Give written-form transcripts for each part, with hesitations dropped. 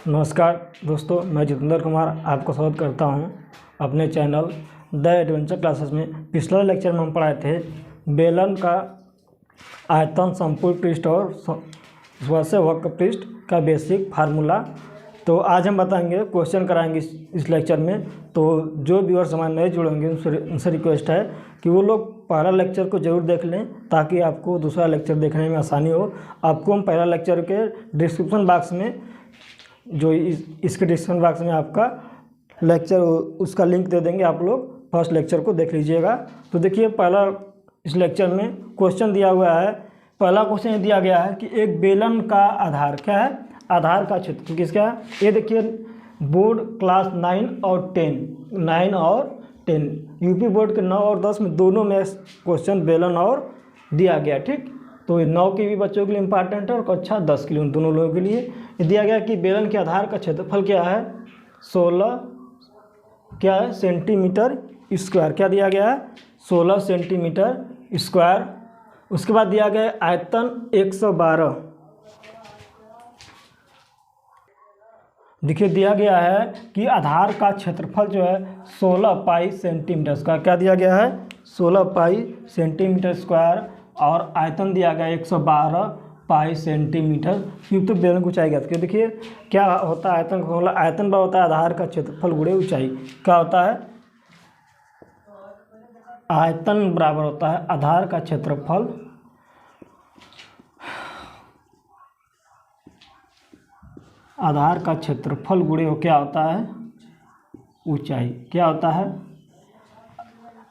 नमस्कार दोस्तों, मैं जितेंद्र कुमार आपका स्वागत करता हूं अपने चैनल द एडवेंचर क्लासेस में। पिछले लेक्चर में हम पढ़ाए थे बेलन का आयतन, संपूर्ण पृष्ठ और स्वस्य वक्र पृष्ठ का बेसिक फार्मूला। तो आज हम बताएंगे, क्वेश्चन कराएंगे इस लेक्चर में। तो जो व्यूअर्स हमारे नए जुड़ेंगे उनसे रिक्वेस्ट है कि वो लोग पहला लेक्चर को ज़रूर देख लें ताकि आपको दूसरा लेक्चर देखने में आसानी हो। आपको हम पहला लेक्चर के डिस्क्रिप्शन बॉक्स में, जो इसके डिस्क्रिप्शन बॉक्स में आपका लेक्चर उसका लिंक दे देंगे, आप लोग फर्स्ट लेक्चर को देख लीजिएगा। तो देखिए, पहला इस लेक्चर में क्वेश्चन दिया हुआ है। पहला क्वेश्चन दिया गया है कि एक बेलन का आधार क्या है, आधार का क्षेत्र किसका है। ये देखिए, बोर्ड क्लास 9 और 10 यूपी बोर्ड के 9 और 10 में दोनों में क्वेश्चन बेलन और दिया गया। ठीक, तो 9 के भी बच्चों के लिए इंपॉर्टेंट है और कक्षा 10 के लिए, उन दोनों लोगों के लिए दिया गया कि बेलन के आधार का क्षेत्रफल क्या है, 16 क्या है सेंटीमीटर स्क्वायर। क्या दिया गया है, 16 सेंटीमीटर स्क्वायर। उसके बाद दिया गया है आयतन 112। देखिए, दिया गया है कि आधार का क्षेत्रफल जो है 16 पाई सेंटीमीटर स्क्वायर। क्या दिया गया है, 16 पाई सेंटीमीटर स्क्वायर। और आयतन दिया गया 112 पाई सेंटीमीटर क्यूब। तो बेलन की ऊंचाई ज्ञात कीजिए। देखिए क्या होता है आयतन का फॉर्मूला, आयतन बराबर होता है आधार का क्षेत्रफल गुणे ऊंचाई। क्या होता है, आयतन बराबर होता है आधार का क्षेत्रफल गुणे हो क्या होता है, ऊंचाई। क्या होता है,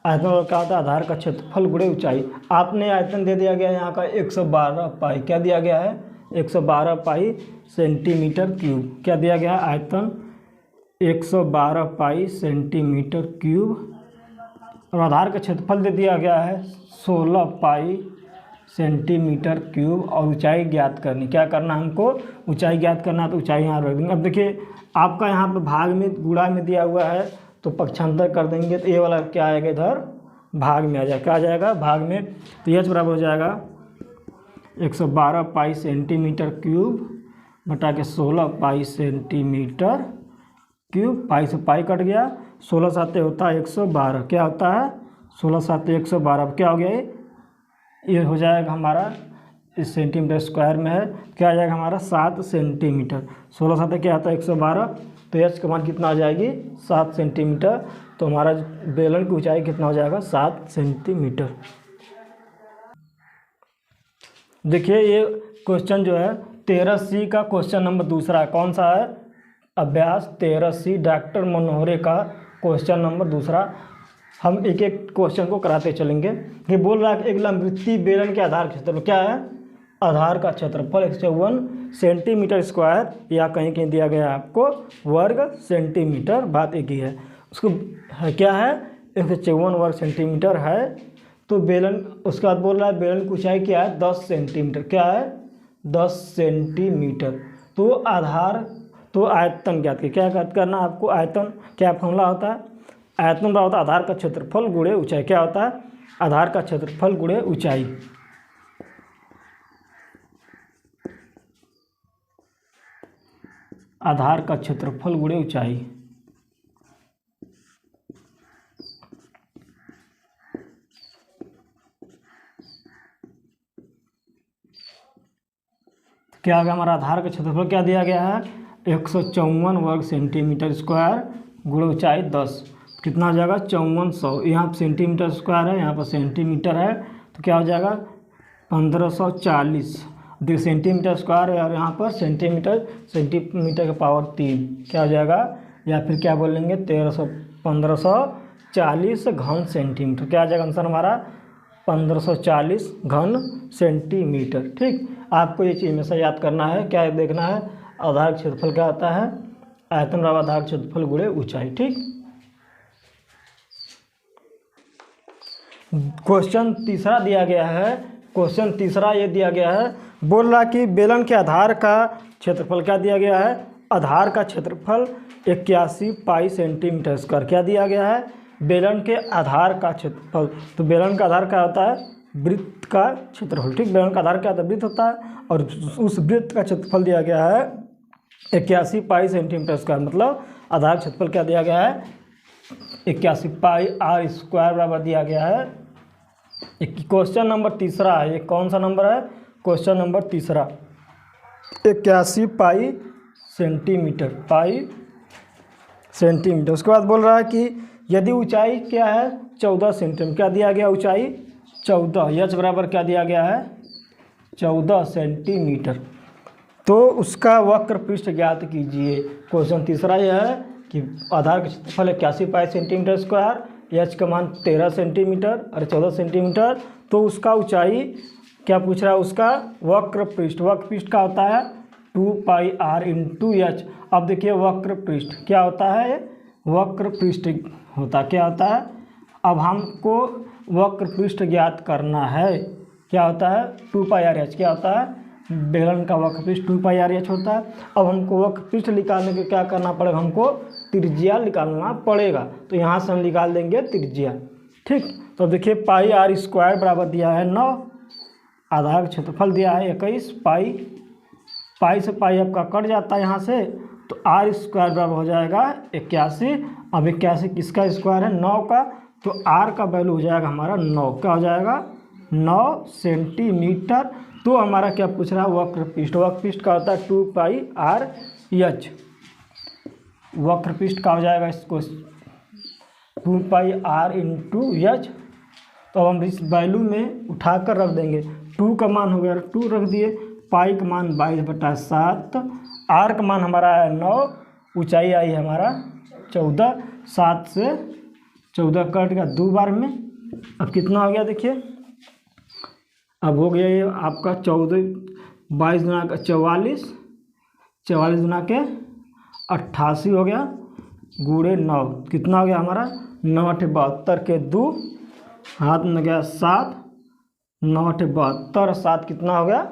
आयतन क्या होता है, आधार का क्षेत्रफल गुणे ऊंचाई। आपने आयतन दे दिया गया है यहाँ का 112 पाई। क्या दिया गया है, 112 पाई सेंटीमीटर क्यूब। क्या दिया गया है, आयतन 112 पाई सेंटीमीटर क्यूब। और आधार का क्षेत्रफल दे दिया गया है 16 पाई सेंटीमीटर क्यूब। और ऊंचाई ज्ञात करनी, क्या करना हमको, ऊंचाई ज्ञात करना। तो ऊंचाई यहाँ रख देंगे। अब देखिए, आपका यहाँ पे भाग में गुणा में दिया हुआ है तो पक्षांतर कर देंगे। तो ये वाला क्या आएगा, इधर भाग में आ जाएगा। क्या आ जाएगा, भाग में। तो एच बराबर हो जाएगा 112 पाई सेंटीमीटर क्यूब बटा के 16 पाई सेंटीमीटर क्यूब। पाई से पाई कट गया, 16 साते होता है 112। क्या होता है, 16 साते 112। क्या हो गया, ये हो जाएगा हमारा, इस सेंटीमीटर स्क्वायर में है। क्या आ जाएगा हमारा 7 सेंटीमीटर। 16 साते क्या आता है 112। तो एच का मान कितना आ जाएगी, 7 सेंटीमीटर। तो हमारा बेलन की ऊंचाई कितना हो जाएगा, 7 सेंटीमीटर। देखिए, ये क्वेश्चन जो है 13C का क्वेश्चन नंबर दूसरा। कौन सा है, अभ्यास 13C डॉक्टर मनोहरे का क्वेश्चन नंबर दूसरा। हम एक एक क्वेश्चन को कराते चलेंगे। ये बोल रहा है कि एक लंबवृत्तीय बेलन के आधार क्षेत्रफल क्या है, आधार का क्षेत्रफल 154 सेंटीमीटर स्क्वायर, या कहीं कहीं दिया गया है आपको वर्ग सेंटीमीटर। बात एक ही है, उसको है क्या है, 154 वर्ग सेंटीमीटर है। तो बेलन, उसके बाद बोल रहा है बेलन की ऊंचाई क्या है, 10 सेंटीमीटर। क्या है, 10 सेंटीमीटर। तो आधार, तो आयतन ज्ञात कीजिए। क्या ज्ञात करना आपको, आयतन क्या फॉर्मूला होता है, आयतन बराबर होता है आधार का क्षेत्रफल गुणे ऊंचाई। क्या होता है, आधार का क्षेत्रफल गुणे ऊंचाई। आधार का क्षेत्रफल गुणे ऊंचाई। क्या आ गया हमारा, आधार का क्षेत्रफल क्या दिया गया है, 154 वर्ग सेंटीमीटर स्क्वायर गुणे ऊंचाई 10। कितना हो जाएगा, 5400। यहाँ सेंटीमीटर स्क्वायर है, यहाँ पर सेंटीमीटर है। तो क्या हो जाएगा 1540। देखिए, सेंटीमीटर स्क्वायर है और यहाँ पर सेंटीमीटर का पावर 3। क्या हो जाएगा, या फिर क्या बोलेंगे 1540 घन सेंटीमीटर। क्या आ जाएगा आंसर हमारा, 1540 घन सेंटीमीटर। ठीक, आपको ये चीज़ हमेशा याद करना है। क्या देखना है, आधार क्षेत्रफल क्या आता है, आयतन बराबर आधार क्षेत्रफल गुणे ऊंचाई। ठीक, क्वेश्चन तीसरा दिया गया है। क्वेश्चन तीसरा ये दिया गया है, बोल रहा कि बेलन के आधार का क्षेत्रफल क्या दिया गया है, आधार का क्षेत्रफल 81 पाई सेंटीमीटर स्क्वायर। क्या दिया गया है, बेलन के आधार का क्षेत्रफल। तो बेलन का आधार क्या होता है, वृत्त का क्षेत्रफल। ठीक, बेलन का आधार क्या होता है, वृत्त होता है। और उस वृत्त का क्षेत्रफल दिया गया है 81 पाई सेंटीमीटर स्क्वायर, मतलब आधार क्षेत्रफल क्या दिया गया है 81 पाई आर स्क्वायर बराबर दिया गया है। क्वेश्चन नंबर तीसरा है, ये कौन सा नंबर है, क्वेश्चन नंबर तीसरा, 81 पाई सेंटीमीटर। उसके बाद बोल रहा है कि यदि ऊंचाई क्या है 14 सेंटीमीटर, क्या दिया गया ऊंचाई 14, यच बराबर क्या दिया गया है 14 सेंटीमीटर, तो उसका वक्र पृष्ठ ज्ञात कीजिए। क्वेश्चन तीसरा यह है कि आधार का क्षेत्रफल 81 पाई सेंटीमीटर स्क्वायर, एच का मान 13 सेंटीमीटर और 14 सेंटीमीटर, तो उसका ऊंचाई क्या पूछ रहा है, उसका वक्र पृष्ठ का होता है 2 पाई आर इंटू एच। अब देखिए वक्र पृष्ठ क्या होता है, वक्र पृष्ठ होता क्या होता है, अब हमको वक्र पृष्ठ ज्ञात करना है, क्या होता है 2 पाई आर एच, क्या होता है बेलन का वक्र पृष्ठ 2 पाई आर एच होता है। अब हमको वक्र पृष्ठ निकालने के क्या करना पड़ेगा, हमको त्रिज्या निकालना पड़ेगा, तो यहाँ से हम निकाल देंगे त्रिज्या, ठीक। तो देखिए पाई आर स्क्वायर बराबर दिया है 9, आधार क्षेत्रफल दिया है 21 पाई से पाई आपका कट जाता है यहाँ से, तो आर स्क्वायर बराबर हो जाएगा 81। अब 81 किसका स्क्वायर है 9 का, तो आर का वैल्यू हो जाएगा हमारा 9, क्या हो जाएगा 9 सेंटीमीटर। तो हमारा क्या पूछ रहा है वक्र पृष्ठ का होता है 2 पाई आर एच, वक्र पृष्ठ का हो जाएगा इसको 2 पाई आर इंटू एच। तो हम इस वैल्यू में उठाकर रख देंगे, 2 का मान हो गया 2 रख दिए, पाई का मान 22/7, आर का मान हमारा है 9, ऊंचाई आई है हमारा 14, 7 से 14 कट गया 2 बार में, अब कितना हो गया देखिए, अब हो गया ये आपका 22 गुना का 44 गुना के 88 हो गया, गुणे 9 कितना हो गया हमारा 9 8 72 के 2 हाथ में गया 7, 9 8 72 7 कितना हो गया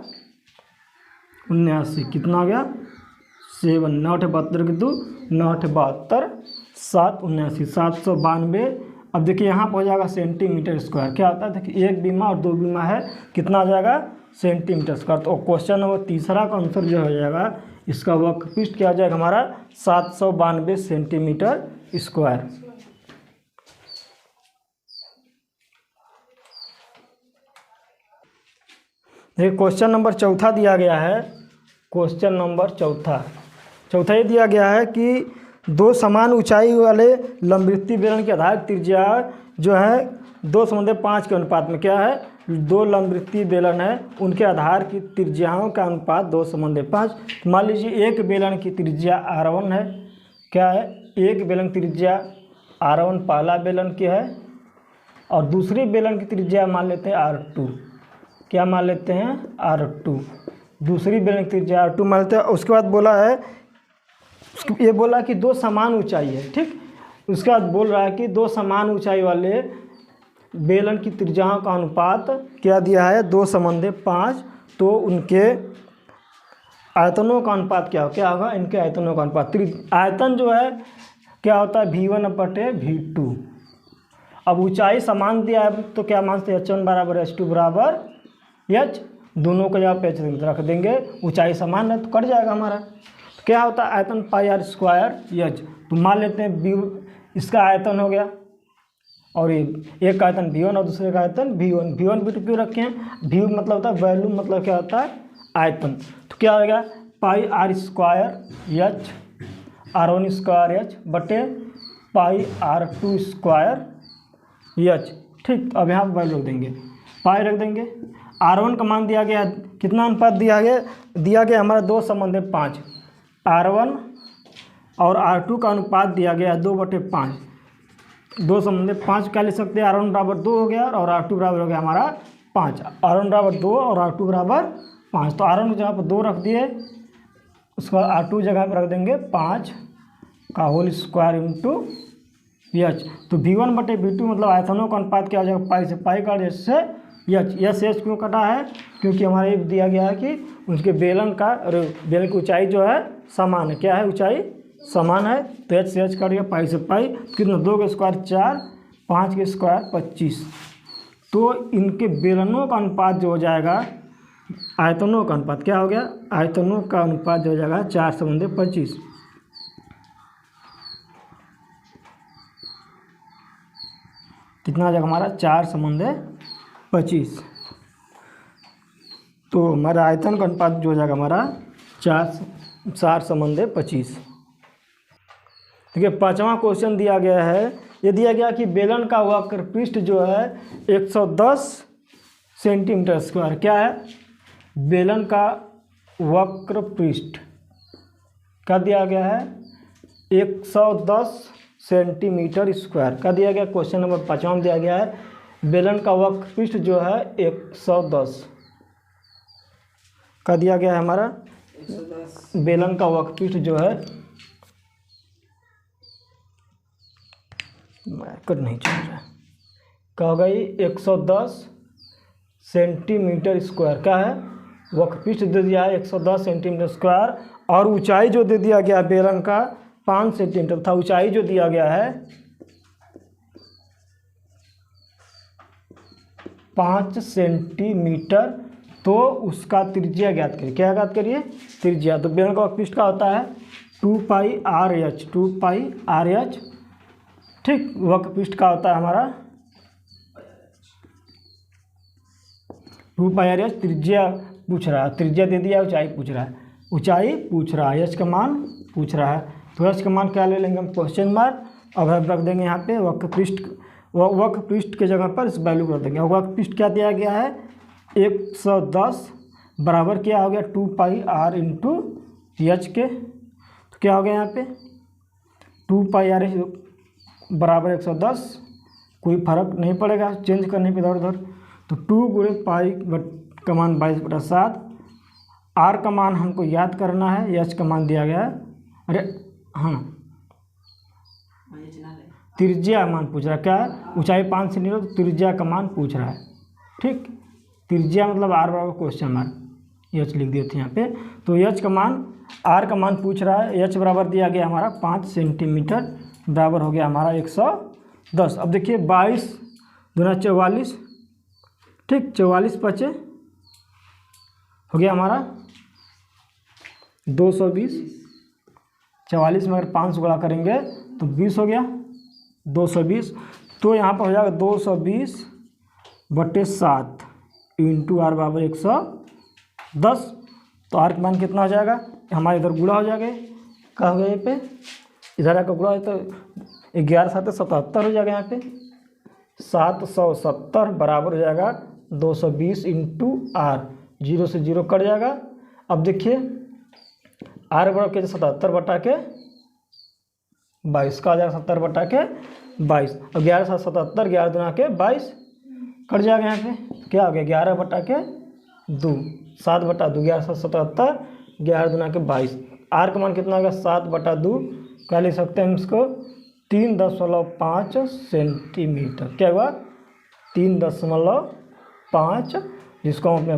79, कितना हो गया 7, 9 8 72 के 2 9 8 72 7 79 792। अब देखिए यहाँ पर हो जाएगा सेंटीमीटर स्क्वायर, क्या होता है देखिए एक बीमा और 2 बीमा है, कितना हो जाएगा सेंटीमीटर स्क्वायर। तो क्वेश्चन नंबर तीसरा का आंसर जो हो जाएगा, इसका वक्र पृष्ठ क्या हो जाएगा हमारा 792 सेंटीमीटर स्क्वायर। देखिए क्वेश्चन नंबर चौथा दिया गया है, क्वेश्चन नंबर चौथा ये दिया गया है कि 2 समान ऊंचाई वाले लंबवृत्तीय बेलन की आधार त्रिज्या जो है 2:5 के अनुपात में, क्या है 2 लंबवृत्तीय बेलन है उनके आधार की त्रिज्याओं का अनुपात 2:5। मान लीजिए एक बेलन की त्रिज्या R1 है, क्या है एक बेलन त्रिज्या R1 पहला बेलन की है, और दूसरी बेलन की त्रिज्या मान लेते हैं R2, क्या मान लेते हैं R2, दूसरी बेलन की त्रिज्या R2 मान लेते हैं। उसके बाद बोला है, ये बोला कि 2 समान ऊंचाई है, ठीक। उसके बाद बोल रहा है कि 2 समान ऊंचाई वाले बेलन की त्रिज्याओं का अनुपात क्या दिया है 2:5, तो उनके आयतनों का अनुपात क्या होगा इनके आयतनों का अनुपात, आयतन जो है क्या होता है V1/V2। अब ऊंचाई समान दिया है तो क्या मानते हैं h1 बराबर h2 बराबर h, दोनों को जब h रख देंगे ऊंचाई समान है तो कट जाएगा हमारा, तो क्या होता है आयतन पाई आर स्क्वायर एच। तो मान लेते हैं बी इसका आयतन हो गया, और एक का आयतन V1 और दूसरे का आयतन V1 V2 क्यों रखे हैं, V मतलब होता है वैल्यू, मतलब क्या होता है आयतन, तो क्या होगा pi r square h R1 square h बटे पाई R2 स्क्वायर एच, ठीक। अब यहाँ पर वैल्यू देंगे, पाई रख देंगे, R1 का मान दिया गया कितना अनुपात दिया गया हमारा 2:5, R1 और R2 का अनुपात दिया गया 2/5, 2:5 क्या ले सकते हैं, R1 बराबर 2 हो गया और R2 बराबर हो गया हमारा 5, R1 बराबर 2 और R2 बराबर 5, तो R1 की जगह पर 2 रख दिए, उसके बाद R2 जगह पर रख देंगे 5 का होल स्क्वायर इंटू एच। तो V1/V2 मतलब आयतनों का अनुपात क्या हो जाएगा, पाई से पाई काट से एच क्यों कटा है, क्योंकि हमारे दिया गया है कि उनके बेलन की ऊंचाई जो है समान है, क्या है ऊंचाई समान है, तो एच से एच कट गया, पाई से पाई कितना 2 के स्क्वायर 4, 5 के स्क्वायर 25, तो इनके बेलनों का अनुपात जो हो जाएगा आयतनों का अनुपात क्या हो गया, आयतनों का अनुपात जो हो जाएगा 4/25। कितना हो जाएगा हमारा 4/25। तो हमारा आयतन का अनुपात जो हो जाएगा हमारा 4/25। देखिए 5वां क्वेश्चन दिया गया है, ये दिया गया कि बेलन का वक्र पृष्ठ जो है 110 सेंटीमीटर स्क्वायर। क्या है, बेलन का वक्र पृष्ठ का दिया गया है 110 सेंटीमीटर स्क्वायर का दिया गया। क्वेश्चन नंबर 5वां में दिया गया है बेलन का वक्र पृष्ठ जो है 110 का दिया गया है हमारा। 110 बेलन का वक्र पृष्ठ जो है मार्कर नहीं चल रहा है, क्या होगा ये 110 सेंटीमीटर स्क्वायर। क्या है, वक्र पृष्ठ दे दिया है 110 सेंटीमीटर स्क्वायर और ऊंचाई जो दे दिया गया है बेलन का 5 सेंटीमीटर था। ऊंचाई जो दिया गया है 5 सेंटीमीटर, तो उसका त्रिज्या ज्ञात करिए। क्या ज्ञात करिए, त्रिज्या। तो बेलन का वक्र पृष्ठ का होता है 2πr/h, 2πr/h। ठीक, वक्र पृष्ठ का होता है हमारा 2πr/h। त्रिज्या पूछ रहा है, त्रिज्या दे दिया, ऊंचाई पूछ रहा है, ऊंचाई पूछ रहा है, h का मान पूछ रहा है। तो h का मान क्या ले लेंगे हम, क्वेश्चन मार्क। अब हम रख देंगे यहाँ पे वक्र पृष्ठ के जगह पर इस वैल्यू कर देंगे। वक्र पृष्ठ क्या दिया गया है 110 बराबर क्या हो गया 2πr/h के। तो क्या हो गया यहाँ पे 2πr/h बराबर 110, कोई फर्क नहीं पड़ेगा चेंज करने पे इधर उधर। तो 2 गुणे पाई का मान 22/7। आर का मान हमको याद करना है, एच का मान दिया गया है। अरे हाँ, त्रिज्या मान पूछ रहा है। क्या है, ऊंचाई 5 सेंटीमीटर, तो त्रिज्या का मान पूछ रहा है। ठीक, त्रिज्या मतलब आर बराबर क्वेश्चन मार्क एच लिख दिए थे यहाँ पे। तो एच का मान, आर का मान पूछ रहा है। एच बराबर दिया गया हमारा 5 सेंटीमीटर, बराबर हो गया हमारा 110। अब देखिए 22 दूना 44, ठीक, 44 बचे हो गया हमारा 220। 44 में अगर 5 गुणा करेंगे तो 20 हो गया 220। तो यहाँ पर हो जाएगा 220/7 इंटू आर बराबर 110। तो आर का मान कितना हो जाएगा, हमारे इधर गुणा हो जाएगा, क्या हो गया यहाँ पे, इधर आकर गुणा है तो 11×7=77 हो जाएगा। यहाँ पे 770 बराबर हो जाएगा 220 इंटू आर, 0 से 0 कट जाएगा। अब देखिए आर बराबर के 77/22 का आ जाएगा 70/22। अब 11×7=77, 11 दूना के 22 कट जाएगा। यहाँ पे क्या हो गया 11/2, 7/2, 11×7=77, 11 दूना के 22। आर का मान कितना होगा 7/2, क्या लिख सकते हैं हम इसको 3.5 सेंटीमीटर। क्या हुआ 3.5, जिसको हम अपने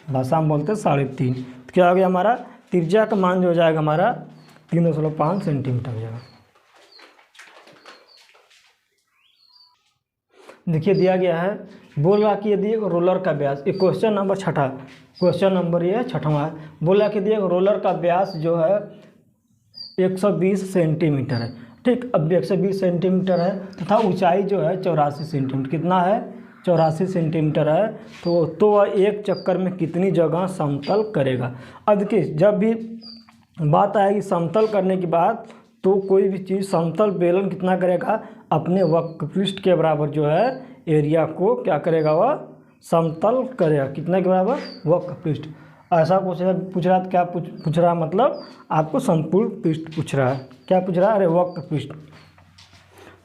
भाषा में बोलते हैं 3.5। तो क्या हो गया हमारा त्रिज्या का मान जो हो जाएगा हमारा 3.5 सेंटीमीटर हो जाएगा। देखिए दिया गया है, बोल रहा कि यदि रोलर का व्यास, ये क्वेश्चन नंबर 6, क्वेश्चन नंबर ये 6वां है। बोला कि यदि रोलर का व्यास जो है 120 सेंटीमीटर है। ठीक, अब 120 सेंटीमीटर है तथा ऊंचाई जो है 84 सेंटीमीटर। कितना है 84 सेंटीमीटर है। तो वह एक चक्कर में कितनी जगह समतल करेगा। अब देखिए जब भी बात आएगी समतल करने की बात, तो कोई भी चीज़ समतल बेलन कितना करेगा, अपने वक्र पृष्ठ के बराबर जो है एरिया को क्या करेगा, वह समतल करेगा। कितना के बराबर, वक्र पृष्ठ। ऐसा पूछ रहा है, क्या पूछ रहा है, मतलब आपको संपूर्ण पृष्ठ पूछ रहा है। क्या पूछ रहा है, अरे वक्र पृष्ठ।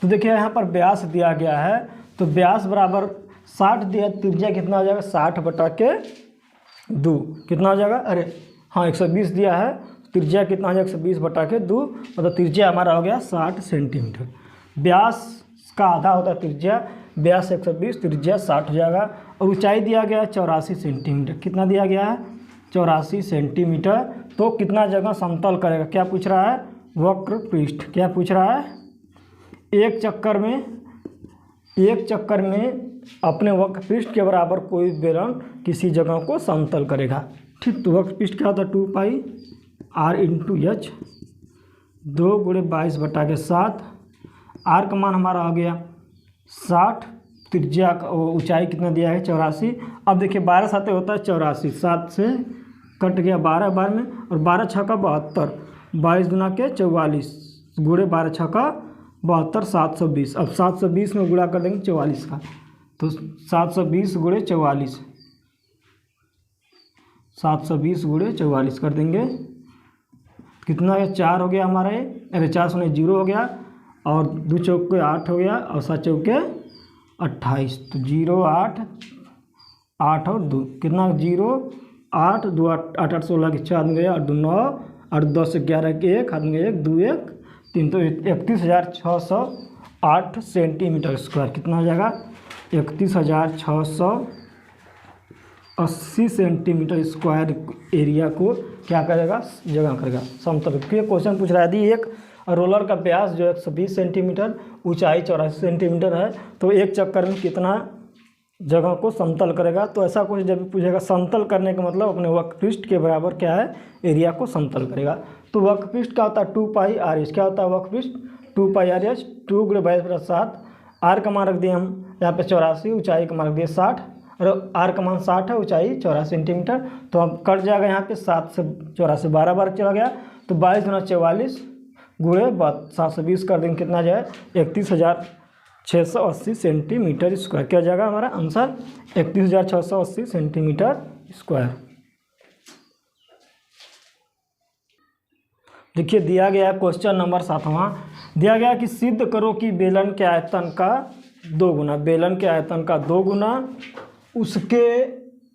तो देखिए यहाँ पर व्यास दिया गया है, तो व्यास बराबर 60 दिया, त्रिज्या कितना हो जाएगा 60/2, कितना हो जाएगा, अरे हाँ 120 दिया है, त्रिज्या कितना हो जाएगा 120/2, मतलब त्रिज्या हमारा हो गया 60 सेंटीमीटर। व्यास का आधा होता है त्रिज्या, व्यास 120, त्रिज्या 60 हो जाएगा। और ऊंचाई दिया गया है 84 सेंटीमीटर। कितना दिया गया है 84 सेंटीमीटर। तो कितना जगह समतल करेगा, क्या पूछ रहा है, वक्र पृष्ठ। क्या पूछ रहा है, एक चक्कर में अपने वक्र पृष्ठ के बराबर कोई बेलन किसी जगह को समतल करेगा। ठीक, तो वक्र पृष्ठ क्या होता है 2πr/h 2×22/7। आर का मान हमारा आ गया 60, त्रिज्या का ऊंचाई कितना दिया है 84। अब देखिए 12 साते होता है 84, 7 से कट गया 12 बार में, और 12 छक्का 72, 22 गुना के 44 गुणे 12 छक्का 72, 720। अब 720 में गुणा कर देंगे 44 का, तो 720 गुणे 44, 720 गुणे 44 कर देंगे, कितना है 4 हो गया हमारा ये, अरे 4 से 0 हो गया, और 2 चौके 8 हो गया, और 7 चौके 28, तो 0 8 8 और 2 कितना 0 8 2 8 8 16 के 4 गया, और 2 9 और 10 11 के 1 हाथ में 1 2 1 3, तो 31,608 सेंटीमीटर स्क्वायर कितना हो जाएगा 31,680 सेंटीमीटर स्क्वायर एरिया को क्या करेगा, जगह करेगा समतल। क्वेश्चन पूछ रहा है यदि एक रोलर का व्यास जो 120 सेंटीमीटर, ऊंचाई 84 सेंटीमीटर है, तो एक चक्कर में कितना जगह को समतल करेगा। तो ऐसा कुछ जब पूछेगा समतल करने का मतलब अपने वक्र पृष्ठ के बराबर क्या है, एरिया को समतल करेगा। तो वक्र पृष्ठ क्या होता है 2πr/h, क्या होता है वक्र पृष्ठ 2πr/h 2×22/7। आर का मान रख दिए हम यहाँ पे 84, ऊंचाई का मान रख दिए 60, और आर का मान 60 है, ऊंचाई 84 सेंटीमीटर, तो अब कट जाएगा यहाँ पे 7 से 84 12 बार चला गया, तो 22 गुना 44 गुणे 720 कर देंगे, कितना जाए 31,680 सेंटीमीटर स्क्वायर। क्या जाएगा हमारा आंसर 31,680 सेंटीमीटर स्क्वायर। देखिए दिया गया क्वेश्चन नंबर 7वां, दिया गया कि सिद्ध करो कि बेलन के आयतन का 2 गुना, बेलन के आयतन का 2 गुना उसके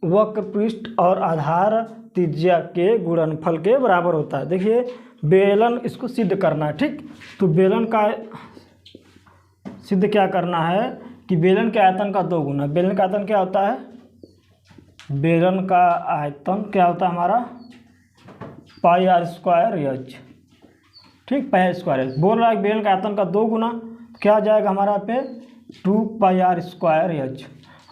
वक्र पृष्ठ और आधार त्रिज्या के गुणनफल के बराबर होता है। देखिए बेलन इसको सिद्ध करना है, ठीक, तो बेलन का सिद्ध क्या करना है कि बेलन के आयतन का 2 गुना, बेलन का आयतन क्या होता है, बेलन का आयतन क्या होता है हमारा πr²h, ठीक, πr²h बोल रहा है बेलन का आयतन का 2 गुना, क्या जाएगा हमारा पे 2πr²h।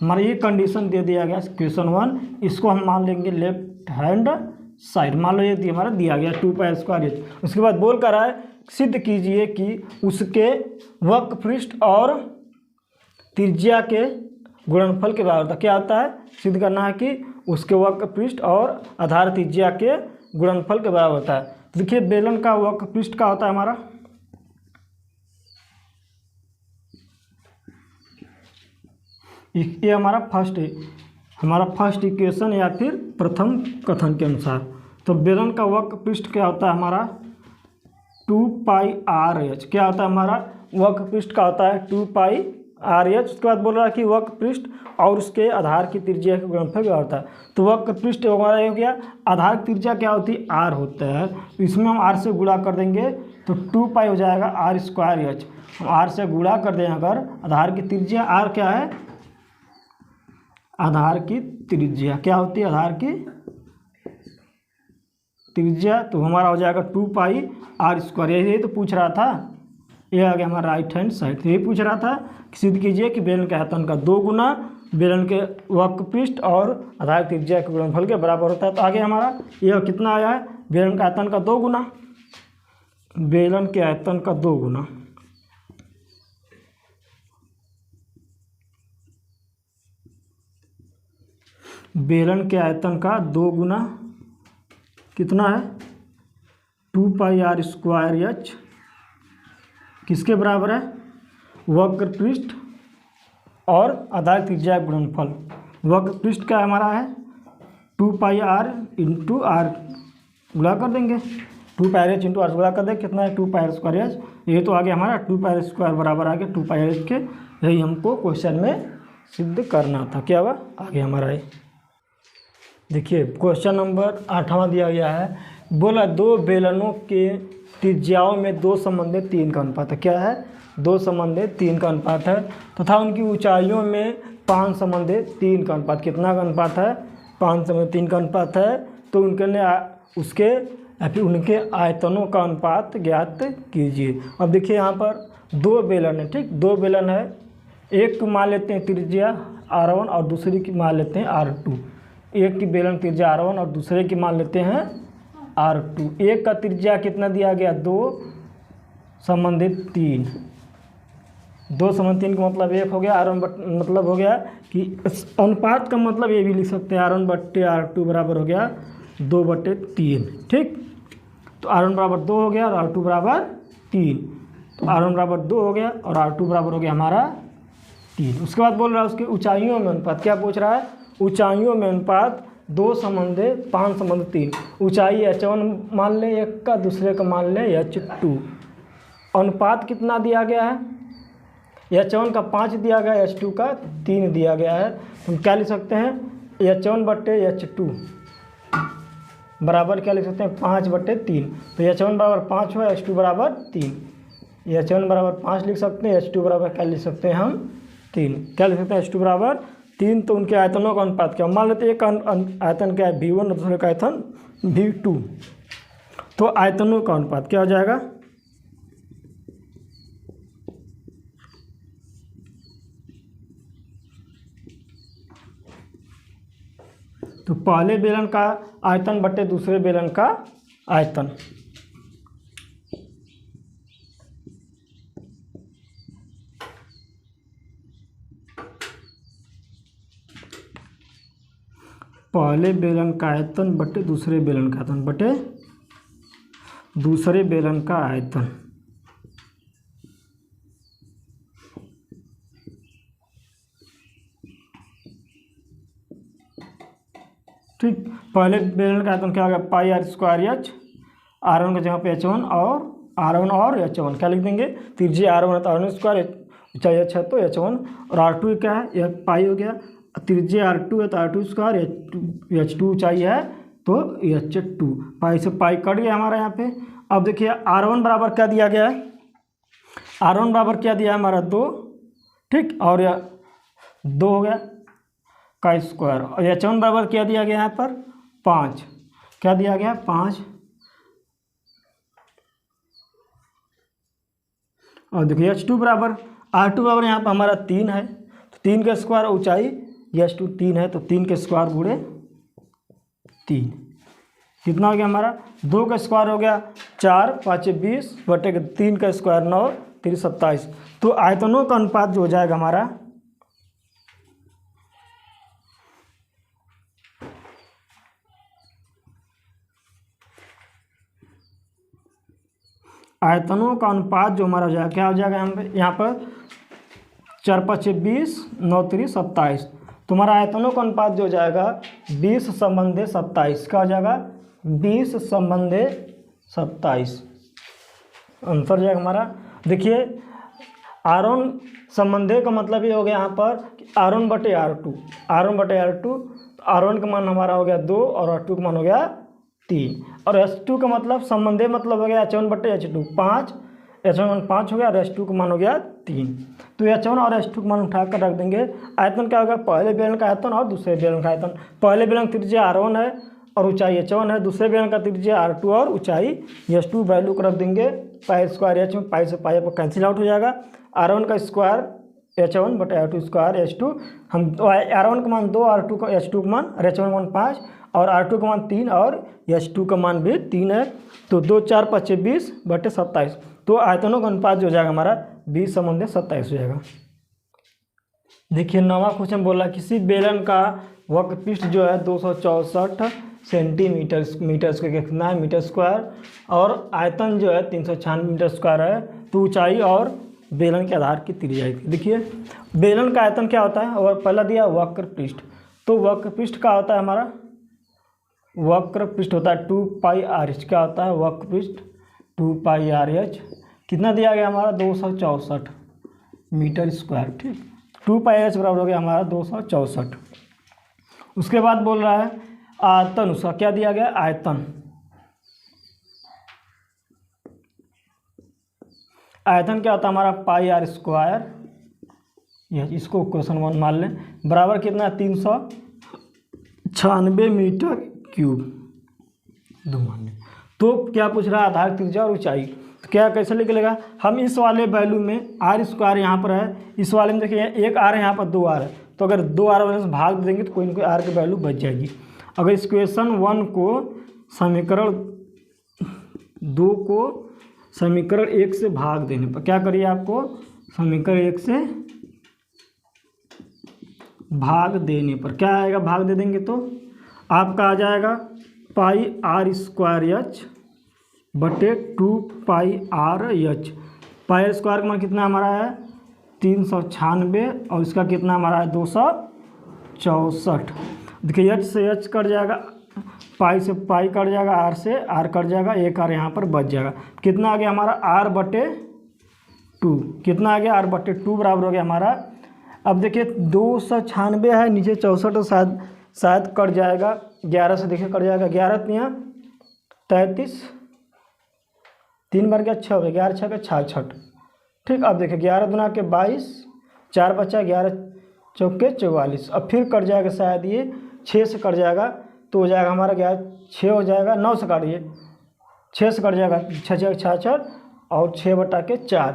हमारा ये कंडीशन दे दिया गया क्वेश्चन 1, इसको हम मान लेंगे लेफ्ट हैंड साइड, मान लो ये हमारा दिया गया 2πr²h। उसके बाद बोल कर रहा है सिद्ध कीजिए कि उसके वक्र पृष्ठ और त्रिज्या के गुणनफल के बराबर होता है। क्या होता है, सिद्ध करना है कि उसके वक्र पृष्ठ और आधार त्रिज्या के गुणनफल के बराबर होता है। तो देखिए बेलन का वक्र पृष्ठ का होता है हमारा ये हमारा फर्स्ट इक्वेशन या फिर प्रथम कथन के अनुसार। तो बेलन का वक्र पृष्ठ क्या होता है हमारा 2πr/h, क्या होता है हमारा वक्र पृष्ठ का होता है 2πr/h। उसके बाद बोल रहा है कि वक्र पृष्ठ और उसके आधार की त्रिज्या के गुणनफल क्या होता है। तो वक्र पृष्ठ हमारा हो गया, आधार की त्रिज्या क्या होती है r होता है, तो इसमें हम r से गुणा कर देंगे तो 2π हो जाएगा r²h। हम r से गुणा कर दें अगर, आधार की त्रिज्या r क्या है, आधार की त्रिज्या क्या होती है, आधार की त्रिज्या, तो हमारा हो जाएगा 2πr²। यही तो पूछ रहा था, ये आ गया हमारा राइट हैंड साइड। तो यही पूछ रहा था कि सिद्ध कीजिए कि बेलन के आयतन का 2 गुना बेलन के वक्र पृष्ठ और आधार त्रिज्या के गुणनफल के बराबर होता है। तो आगे हमारा यह कितना आया है, बेलन के आयतन का 2 गुना, बेलन के आयतन का 2 गुना, बेलन के आयतन का 2 गुना कितना है 2πr²h किसके बराबर है, वक्र पृष्ठ और आधार त्रिज्या गुणनफल। वक्र पृष्ठ का हमारा है 2πr × r, गुणा कर देंगे 2πr/h × r गुणा कर देंगे, कितना है 2πr²h। ये तो आगे हमारा 2πr² बराबर आ गया 2πr/h के। यही हमको क्वेश्चन में सिद्ध करना था। क्या हुआ आगे हमारा ये देखिए क्वेश्चन नंबर 8वां दिया गया है, बोला 2 बेलनों के त्रिज्याओं में 2 संबंधित 3 का अनुपात है। क्या है, 2 संबंधित 3 का अनुपात है, तथा उनकी ऊंचाइयों में 5 संबंधित 3 का अनुपात। कितना का अनुपात है, 5 संबंधित 3 का अनुपात है। तो उनके लिए उसके या फिर उनके आयतनों का अनुपात ज्ञात कीजिए। अब देखिए यहाँ पर 2 बेलन है, ठीक, 2 बेलन है, एक को मान लेते हैं त्रिज्या R1 और दूसरी की मान लेते हैं R2। एक की बेलन त्रिज्या R1 और दूसरे की मान लेते हैं R2। एक का त्रिज्या कितना दिया गया 2 संबंधित 3, 2 संबंधित 3 का मतलब 1 हो गया। R1 मतलब हो गया कि अनुपात का मतलब ये भी लिख सकते हैं R1/R2 बराबर हो गया 2/3। ठीक, तो R1 बराबर 2 हो गया और R2 बराबर 3। तो R1 बराबर 2 हो गया और R2 बराबर हो गया हमारा 3। उसके बाद बोल रहा है उसके ऊंचाइयों में अनुपात। क्या पूछ रहा है? ऊंचाइयों में अनुपात 2 संबंधे 5 संबंध 3। ऊंचाई h1 मान लें एक का, दूसरे का मान लें h2। अनुपात कितना दिया गया है? h1 का 5 दिया गया है, h2 का 3 दिया गया है। हम क्या लिख सकते हैं? h1/h2 बराबर क्या लिख सकते हैं? 5/3। तो h1 बराबर 5 हुआ, h2 बराबर 3। h1 बराबर 5 लिख सकते हैं, h2 बराबर क्या लिख सकते हैं हम? 3। क्या लिख सकते हैं? h2 बराबर 3। तो उनके आयतनों का अनुपात क्या? मान लेते हैं एक आयतन क्या है V1 और दूसरे का आयतन V2। तो आयतनों का अनुपात क्या हो जाएगा? तो पहले बेलन का आयतन बटे दूसरे बेलन का आयतन। पहले बेलन का आयतन बटे दूसरे बेलन का आयतन बटे दूसरे बेलन का आयतन। ठीक, पहले बेलन का आयतन क्या होगा? πr²h। R1 की जगह पे h1 और R1 और h1 क्या लिख देंगे? त्रिज्या R1 है तो R1², ऊंचाई h है तो h1, और R2 क्या है? यह पाई हो गया। त्रिज्या R2 है तो R2², h2 ऊंचाई है तो h2। पाई से पाई कट गया हमारा यहाँ पे। अब देखिए R1 बराबर क्या दिया गया है? R1 बराबर क्या दिया है हमारा? 2। ठीक, और यह 2 हो गया का स्क्वायर। और h1 बराबर क्या दिया गया यहाँ पर? 5। क्या दिया गया? 5। और देखिए h2 बराबर, R2 बराबर यहाँ पर हमारा 3 है तो 3 का स्क्वायर, ऊंचाई h2 3 है तो 3 का स्क्वायर गुणे 3। कितना हो गया हमारा? 2 का स्क्वायर हो गया 4, 5 20 बटे 3 का स्क्वायर 9, 3 27। तो आयतनों का अनुपात जो हो जाएगा हमारा आयतनों का अनुपात जो हमारा हो जाएगा क्या हो जाएगा? यहाँ पर 4 5 20, 9 3 27। तुम्हारा आयतनों का अनुपात जो हो जाएगा 20 संबंधे 27। क्या हो जाएगा? 20 संबंधे 27 आंसर जाएगा हमारा। देखिए R1 संबंधे का मतलब ये हो गया यहाँ पर R1/R2। R1/R2, R1 का मान हमारा हो गया 2 और R2 का मान हो गया 3। और h2 का मतलब संबंधे मतलब हो गया h1/h2 5, h1 मान 5 हो गया और h2 का मान हो गया 3। तो h1 और h2 का मान उठाकर रख देंगे। आयतन क्या होगा? पहले बेलन का आयतन और दूसरे बेलन का आयतन। पहले बेलन की त्रिज्या R1 है और ऊंचाई h1 है, दूसरे बेलन का त्रिज्या R2 और ऊंचाई h2। वैल्यू को रख देंगे π²h में, पाई से पाई पर कैंसिल आउट हो जाएगा। R1 का स्क्वायर h1/R2² h2। हम R1 का मान 2, R2 का h2 का मान, h1 का मान 5 और R2 का मान 3 और h2 का मान भी 3 है। तो 2 4 5 20 बटे 27। तो आयतनों का अनुपात जो हो जाएगा हमारा 20 संबंधे 27 हो जाएगा। देखिए 9वां क्वेश्चन बोला किसी बेलन का वक्रपृष्ठ जो है 264 सेंटीमीटर स्क्वायर कितना है? Metre square. और आयतन जो है 396 मीटर स्क्वायर है। तो ऊंचाई और बेलन के आधार की त्रिज्या। देखिए बेलन का आयतन क्या होता है? और पहला दिया वक्रपृष्ठ। तो वक्रपृष्ठ का होता है हमारा, वक्रपृष्ठ होता है 2πr(h). क्या होता है? वक्रपृष्ठ 2πr(h). कितना दिया गया हमारा? 264 मीटर स्क्वायर। ठीक, 2πh बराबर हो गया हमारा 264। उसके बाद बोल रहा है आयतन। उसका क्या दिया गया? आयतन। आयतन क्या होता है हमारा? πr²। यह इसको क्वेश्चन 1 मान लें। बराबर कितना है? 396 मीटर क्यूब। 2 मान लें। तो क्या पूछ रहा है? आधार त्रिज्या और ऊंचाई। तो क्या कैसे निकलेगा, हम इस वाले वैल्यू में आर स्क्वायर यहाँ पर है, इस वाले में देखिए एक आर है, यहाँ पर 2 आर है, तो अगर 2 आर वाले से भाग देंगे तो कोई ना कोई आर की वैल्यू बच जाएगी। अगर इस इक्वेशन 1 को समीकरण 2 को समीकरण 1 से भाग देने पर क्या करिए, आपको समीकरण 1 से भाग देने पर क्या आएगा, भाग दे देंगे तो आपका आ जाएगा पाई आर स्क्वायर एच बटे 2 pi r h. Pi r square का मान कितना हमारा है 396 और इसका कितना हमारा है 264। देखिए एच से एच कट जाएगा, पाई से पाई कट जाएगा, आर से आर कट जाएगा, एक आर यहाँ पर बच जाएगा। कितना आ गया हमारा आर बटे 2, कितना आ गया आर बटे 2 बराबर हो गया हमारा। अब देखिए 296 है, नीचे 64 तो शायद कट जाएगा 11 से, देखिए कट जाएगा 11 यहाँ 33, 3 बार क्या 6 हो गया, 11 6 का 66। ठीक, अब देखिए 11 दुना के 22, 4 बचा, 11 चौके 44। अब फिर कट जाएगा शायद ये 6 से कट जाएगा तो हो जाएगा हमारा क्या 6 हो जाएगा, 9 से काटिए 6 से कट जाएगा 6 66 और 6 बटा के 4,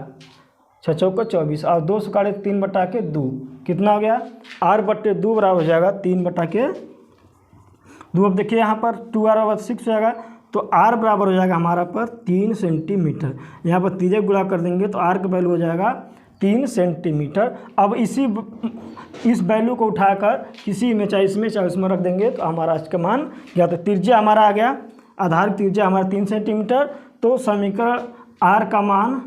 6 चौका 24 और 2 से काटे 3 बटा के 2, कितना हो गया आर बटे 2 बराबर हो जाएगा 3 बटा के 2। अब देखिए यहाँ पर 2 आर बराबर 6 हो जाएगा तो आर बराबर हो जाएगा हमारा पर 3 सेंटीमीटर। यहाँ पर तीजे गुणा कर देंगे तो आर का वैल्यू हो जाएगा 3 सेंटीमीटर। अब इस वैल्यू को उठाकर किसी में चाहे इसमें रख देंगे तो हमारा इसका मान या तो त्रिज्या हमारा आ गया, आधार त्रिज्या हमारा 3 सेंटीमीटर। तो समीकरण आर का मान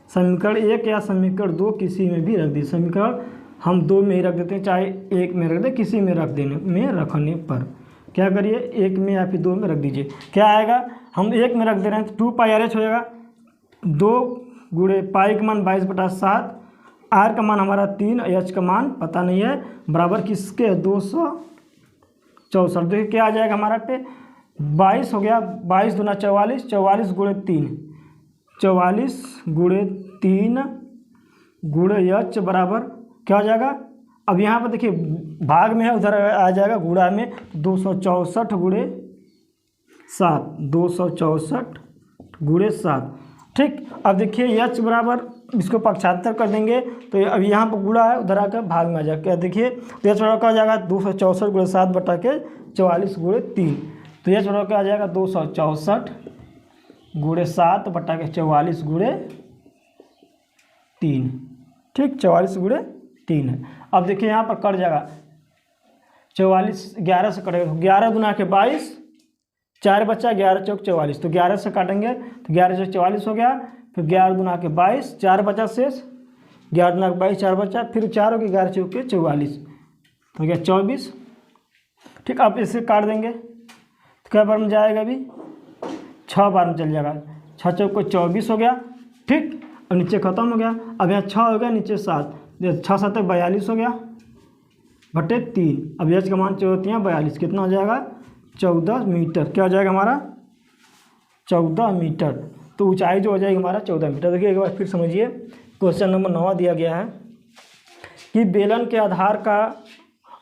समीकरण 1 या समीकरण 2 किसी में भी रख दी, समीकरण हम 2 में ही रख देते हैं, चाहे 1 में रख दें, किसी में रखने पर क्या करिए 1 में या फिर 2 में रख दीजिए। क्या आएगा, हम 1 में रख दे रहे हैं तो 2 पाई आर एच हो जाएगा, 2 गुणे पाई का मान 22/7, आर का मान हमारा 3, एच का मान पता नहीं है, बराबर किसके 264। देखिए क्या आ जाएगा हमारा पे 22 हो गया, 22 दूना 44, 44 गुणे 3, 44 गुणे 3 गुणे एच बराबर क्या हो जाएगा। अब यहाँ पर देखिए भाग में है, उधर आ जाएगा गुणा में 264 गुणे 7, 264 गुणे 7। ठीक, अब देखिए एच बराबर इसको पक्षांतर कर देंगे तो अब यहाँ पर गुणा है, उधर आकर भाग में आ जाएगा। क्या देखिए तो एच बराबर क्या हो जाएगा 264 गुणे 7 बटा के 44 गुणे 3, तो एच बराबर क्या आ जाएगा 264 गुणे 7 बटा के 44 गुणे 3। ठीक, 44 गुणे 3 है। अब देखिए यहाँ पर कट जाएगा 44, 11 से कटेगा, 11 दुना के 22, 4 बच्चा, 11 चौक 44, तो 11 से काटेंगे तो 11 चौक 44 हो गया, फिर 11 दुना के 22, 4 बचा शेष, 11 दुना के 22 4 बचा, फिर 4 हो गया, 11 चौक के 44 हो गया 24। ठीक, अब इसे काट देंगे तो क्या बार में जाएगा, अभी 6 बार में चल जाएगा, 6 चौक को 24 हो गया। ठीक, और नीचे खत्म हो गया, अब यहाँ 6 हो गया, नीचे 7, 6 7 42 हो गया बटे 3। अब एच का मान 42, कितना हो जाएगा 14 मीटर। क्या हो जाएगा हमारा 14 मीटर। तो ऊंचाई जो हो जाएगी हमारा 14 मीटर। देखिए एक बार फिर समझिए, क्वेश्चन नंबर 9 दिया गया है कि बेलन के आधार का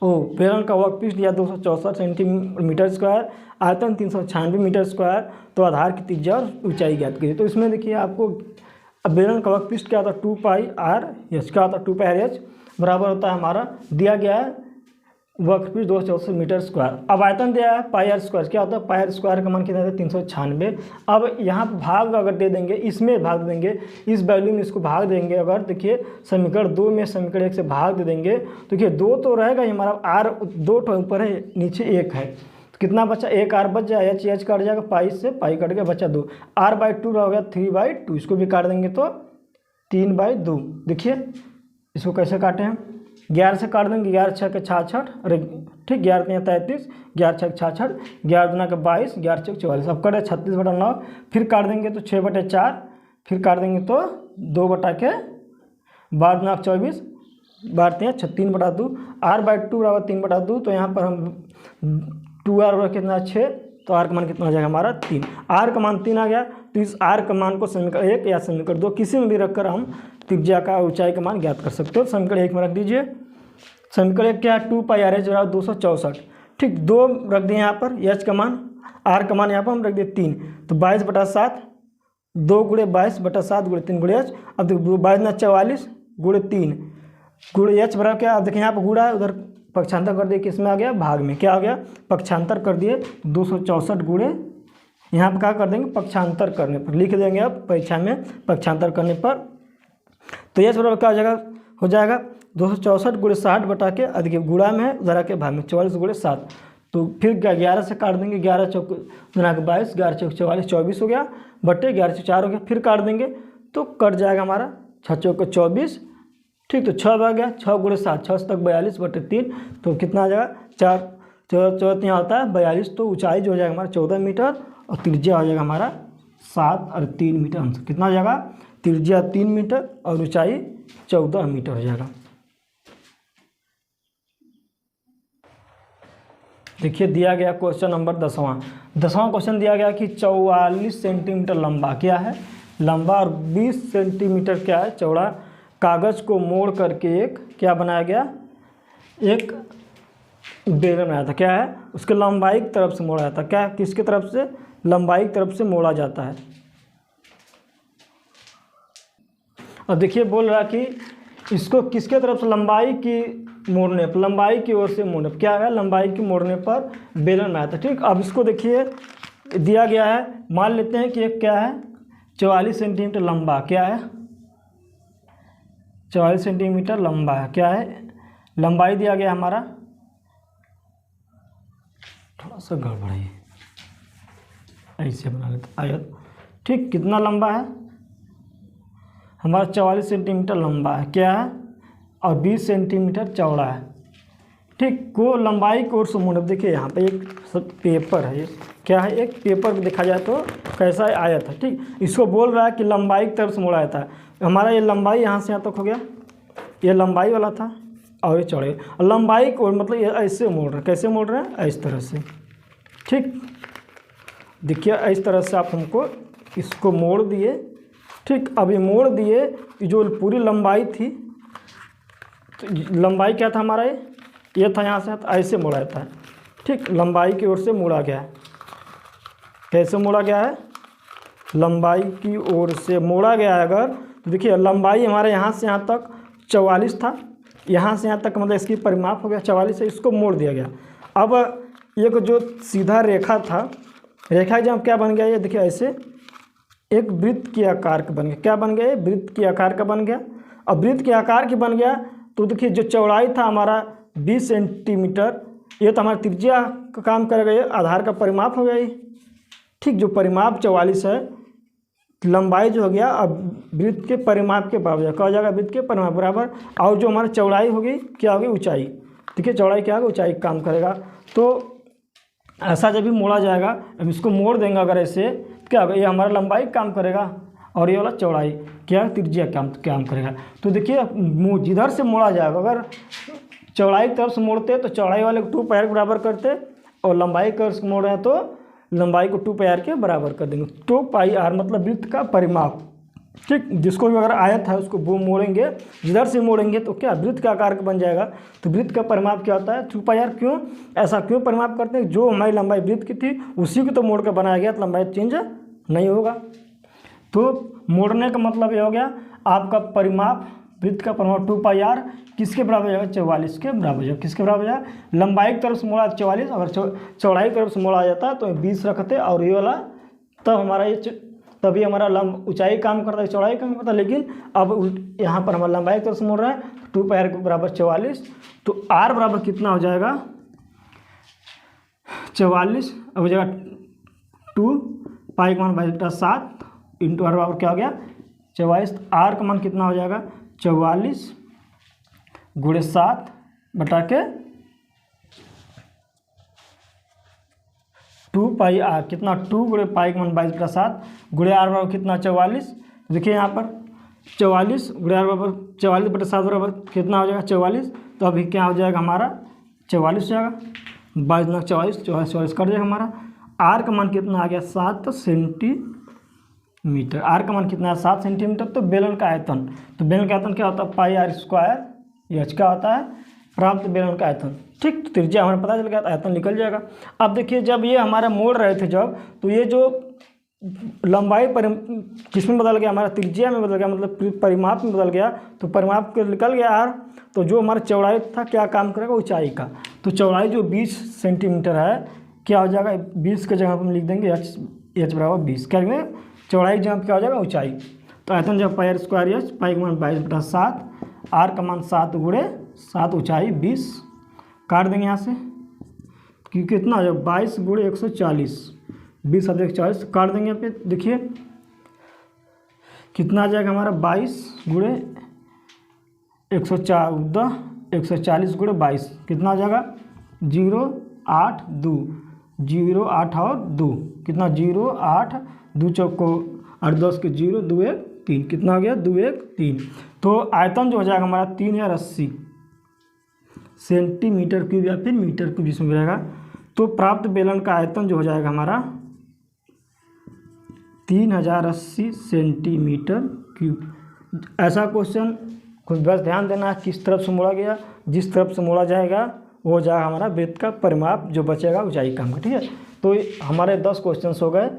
बेलन का वर्कपीस दिया 264 सेंटीमीटर स्क्वायर, आयतन 396 मीटर स्क्वायर, तो आधार की त्रिज्या और ऊंचाई ज्ञात कीजिए। तो इसमें देखिए आपको अब बेलन का वर्कपीस क्या होता है 2 पाई आर एच, क्या होता है 2 पाई आर एच बराबर होता है हमारा दिया गया है वर्कपीस 264 मीटर स्क्वायर। अब आयतन दिया है पाई आर स्क्वायर, क्या होता है पाई आर स्क्वायर का मान कितना है 396। अब यहाँ भाग अगर दे देंगे, इसमें भाग देंगे, इस वैल्यू में इसको भाग देंगे, अगर देखिए समीकरण 2 में समीकरण 1 से भाग दे देंगे तो देखिए 2 तो रहेगा ही हमारा, आर 2 ऊपर है, नीचे 1 है, तो कितना बचा 1 आर बच जाए, एच कट जाएगा, पाई से पाई कट गया, बचा 2, r/2 हो गया 3/2, इसको भी काट देंगे तो 3/2। देखिए इसको कैसे काटे हैं, 11 से काट देंगे, 11 6 के 66, अरे ठीक 11 3 33, 11 6 66, 11 दुना के 22, 11 चौक 44, अब कटे 36/9, फिर काट देंगे तो 6/4, फिर काट देंगे तो 2 बटा के 12 दुना 24, 12 3 3/2, r/2 बराबर 3/2। तो यहाँ पर हम 2r बराबर कितना 6, तो r का मान कितना हो जाएगा हमारा 3, r का मान 3 आ गया। तो इस r का मान को समीकरण 1 या समीकरण 2 किसी में भी रखकर हम त्रिज्या का ऊंचाई का मान ज्ञात कर सकते हो। समीकरण 1 में रख दीजिए, समीकरण 1 क्या है 2 पाई आर एच बराबर 264। ठीक, 2 रख दिए यहाँ पर, एच का मान, आर का मान यहाँ पर हम रख दिए 3, तो 22/7 2×22/7×3×h। अब देखो 22×44 × 3 गुणे h बराबर क्या, अब देखिए यहाँ पर गुणा है, उधर पक्षांतर कर दिए, किसमें आ गया, भाग में, क्या आ गया, पक्षांतर कर दिए। 264 गुणे, यहाँ पर क्या कर देंगे, पक्षांतर करने पर लिख देंगे। अब परीक्षा में पक्षांतर करने पर तो h बराबर क्या हो जाएगा 264 × 60 बटा के अधिक गुणा में है, उधर के भाग में 44 × 7। तो फिर 11 से काट देंगे, 11 चौक 22, 11 चौक 44, 24 हो गया, बटे 11 से 4 हो गया, फिर काट देंगे तो कट जाएगा हमारा 6 चौक 24, ठीक। तो 6 आ गया, 6 × 7, 6 तक 42/3, तो कितना आ जाएगा 4 यहाँ होता है 42। तो ऊंचाई जो हो जाएगा हमारा 14 मीटर और त्रिज्या हो जाएगा हमारा 7 और 3 मीटर। कितना हो जाएगा, त्रिज्या 3 मीटर और ऊंचाई 14 मीटर हो जाएगा। देखिए दिया गया क्वेश्चन नंबर 10वां क्वेश्चन दिया गया कि 44 सेंटीमीटर लंबा क्या है, लंबा, और 20 सेंटीमीटर क्या है चौड़ा कागज़ को मोड़ करके एक क्या बनाया गया, एक बेलन बनाया था। क्या है, उसके लंबाई की तरफ से मोड़ा जाता है। क्या, किसके तरफ से, लंबाई की तरफ से मोड़ा जाता है। और देखिए बोल रहा कि इसको किसके तरफ से, लंबाई की मोड़ने पर, लंबाई की ओर से मोड़ने पर, क्या है, लंबाई की मोड़ने पर बेलन बनाया था, ठीक। अब इसको देखिए दिया गया है, मान लेते हैं कि एक क्या है 44 सेंटीमीटर लंबा, क्या है 44 सेंटीमीटर लंबा है, क्या है, लंबाई दिया गया हमारा, थोड़ा सा गड़बड़ है, ऐसे बना लेते आयत, ठीक। कितना लंबा है हमारा 44 सेंटीमीटर लंबा है, क्या है, और 20 सेंटीमीटर चौड़ा है, ठीक। को लंबाई की ओर से मोड़, देखिए यहाँ पे एक पेपर है, क्या है, एक पेपर देखा जाए तो कैसा है, आयत है, ठीक। इसको बोल रहा है कि लंबाई की तरफ से मोड़ा जाता है। हमारा ये लंबाई यहाँ से यहाँ तक हो गया, ये लंबाई वाला था और ये चौड़े, लंबाई की ओर मतलब ये ऐसे मोड़ रहे हैं, कैसे मोड़ रहे हैं, इस तरह से, ठीक। देखिए इस तरह से आप हमको इसको मोड़ दिए, ठीक। अब ये मोड़ दिए, जो पूरी लंबाई थी, तो लंबाई क्या था हमारा, ये था यहाँ से, तो ऐसे मोड़ा जाता है, ठीक। लंबाई की ओर से मोड़ा गया है, कैसे मोड़ा गया है, लंबाई की ओर से मोड़ा गया है। अगर तो देखिए लंबाई हमारे यहाँ से यहाँ तक 44 था, यहाँ से यहाँ तक मतलब इसकी परिमाप हो गया 44 है, इसको मोड़ दिया गया। अब एक जो सीधा रेखा था, रेखा जब क्या बन गया, ये देखिए ऐसे एक वृत्त के आकार का बन गया, क्या बन गया, वृत्त के आकार का बन गया। अब वृत्त के आकार की बन गया तो देखिए जो चौड़ाई था हमारा 20 सेंटीमीटर, ये तो हमारा त्रिज्या का काम करेगा, ये आधार का परिमाप हो गया ये, ठीक। जो परिमाप 44 है, लंबाई जो हो गया अब वृत्त के परिमाप के बराबर, क्या हो जाएगा, वृत्त के परिमाप बराबर, और जो हमारी चौड़ाई होगी क्या होगी, ऊंचाई, ठीक है, चौड़ाई क्या होगी, ऊंचाई काम करेगा। तो ऐसा जब भी मोड़ा जाएगा, अब इसको मोड़ देंगे अगर ऐसे, क्या होगा, ये हमारा लंबाई काम करेगा और ये वाला चौड़ाई क्या, त्रिज्या काम करेगा। तो देखिए जिधर से मोड़ा जाएगा, अगर चौड़ाई की तरफ से मोड़ते तो चौड़ाई वाले को 2 पाई के बराबर करते, और लंबाई की तरफ से मोड़ रहे हैं तो लंबाई को 2 पाई के बराबर कर देंगे। 2 पाई आर मतलब वृत्त का परिमाप, ठीक। जिसको भी अगर आयत है उसको वो मोड़ेंगे, जिधर से मोड़ेंगे तो क्या वृत्त का आकार का बन जाएगा। तो वृत्त का परिमाप क्या होता है 2 पाई आर। क्यों ऐसा क्यों परिमाप करते हैं, जो हमारी लंबाई वृत्त की थी उसी को तो मोड़ कर बनाया गया, तो लंबाई चेंज नहीं होगा। तो मोड़ने का मतलब ये हो गया आपका परिमाप, वृत्त का परिमाप 2 पाई आर किसके बराबर जाएगा, 44 के बराबर जाएगा। किसके बराबर जाएगा, लंबाई की तरफ से मोड़ा 44, अगर चौड़ाई की तरफ से मोड़ा जाता तो 20 रखते, और ये वाला तब हमारा ये तभी हमारा ऊंचाई काम करता है, चौड़ाई काम करता है। लेकिन अब यहाँ पर हमारा लंबाई की तरफ से मोड़ रहा है, 2 पाई आर के बराबर 44, तो आर बराबर कितना हो जाएगा 44, अब हो जाएगा 2 पाई का मान 7 इंटू आर बराबर क्या हो गया 44। आर का मान कितना हो जाएगा 44 गुणे 7 बटा के 2 पाई आर, कितना 2 गुणे पाई का मान 22/7 गुणे आर बराबर कितना 44। देखिए यहाँ पर 44 गुणे आर बराबर 44/7 बराबर कितना हो जाएगा 44। तो अभी क्या हो जाएगा हमारा 44 हो जाएगा, 22×44 44 कट जाएगा हमारा। आर का मान कितना आ गया 7 सेंटीमीटर। आर का मान कितना है 7 सेंटीमीटर। तो बेलन का आयतन, तो बेलन का आयतन क्या होता है पाई आर स्क्वायर, एच का होता है प्राप्त बेलन का आयतन, ठीक। तो त्रिज्या हमें पता चल गया, आयतन निकल जाएगा। अब देखिए जब ये हमारा मोड़ रहे थे जब, तो ये जो लंबाई किस में बदल गया, हमारा त्रिज्या में बदल गया, मतलब परिमाप में बदल गया, तो परिमाप के निकल गया R, तो जो हमारा चौड़ाई था क्या काम करेगा, ऊंचाई का। तो चौड़ाई जो 20 सेंटीमीटर है क्या हो जाएगा, 20 के जगह पर हम लिख देंगे h बराबर 20, क्या लिखेंगे, चौड़ाई जहाँ क्या हो जाएगा, ऊंचाई। तो आयतन जब पाई स्क्वायर एच, पाई का मान 22/7, R का मान 7 गुणे 7, ऊंचाई 20, काट देंगे यहाँ से, क्योंकि कितना हो जाएगा 22 गुणे 140, 20 अधिक 40, काट देंगे यहाँ पे, देखिए कितना आ जाएगा हमारा 22 गुणे 140 गुणे 22, कितना आ जाएगा 0 8 2, 0 8 और 2, कितना 0 8 2 चौको 8 10 के 0 2 1 3, कितना हो गया 2 1 3। तो आयतन जो हो जाएगा हमारा 3080 सेंटीमीटर क्यूब या फिर मीटर क्यूब जिसमें रहेगा। तो प्राप्त बेलन का आयतन जो हो जाएगा हमारा 3080 सेंटीमीटर क्यूब। ऐसा क्वेश्चन कुछ बस ध्यान देना है किस तरफ से मोड़ा गया, जिस तरफ से मोड़ा जाएगा वो हो जाएगा हमारा वृत्त का परिमाप, जो बचेगा ऊंचाई का, ठीक है। तो हमारे 10 क्वेश्चन हो गए।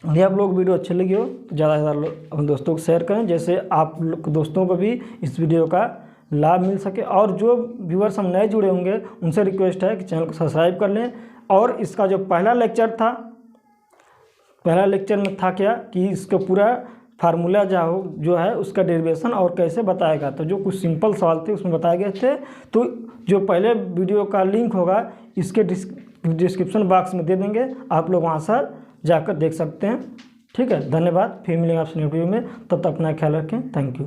यदि आप लोग वीडियो अच्छी लगी हो तो ज़्यादा से ज़्यादा अपने दोस्तों को शेयर करें, जैसे आप लोग दोस्तों को भी इस वीडियो का लाभ मिल सके। और जो व्यूअर्स हम नए जुड़े होंगे उनसे रिक्वेस्ट है कि चैनल को सब्सक्राइब कर लें। और इसका जो पहला लेक्चर था, पहला लेक्चर में था क्या कि इसका पूरा फार्मूला जो है उसका डेरिवेशन और कैसे बताएगा, तो जो कुछ सिंपल सवाल थे उसमें बताए गए थे। तो जो पहले वीडियो का लिंक होगा इसके डिस्क्रिप्शन बॉक्स में दे देंगे, आप लोग वहाँ से जाकर देख सकते हैं, ठीक है। धन्यवाद, फिर मिलेंगे आपसे नेक्स्ट वीडियो में, तब तक अपना ख्याल रखें, थैंक यू।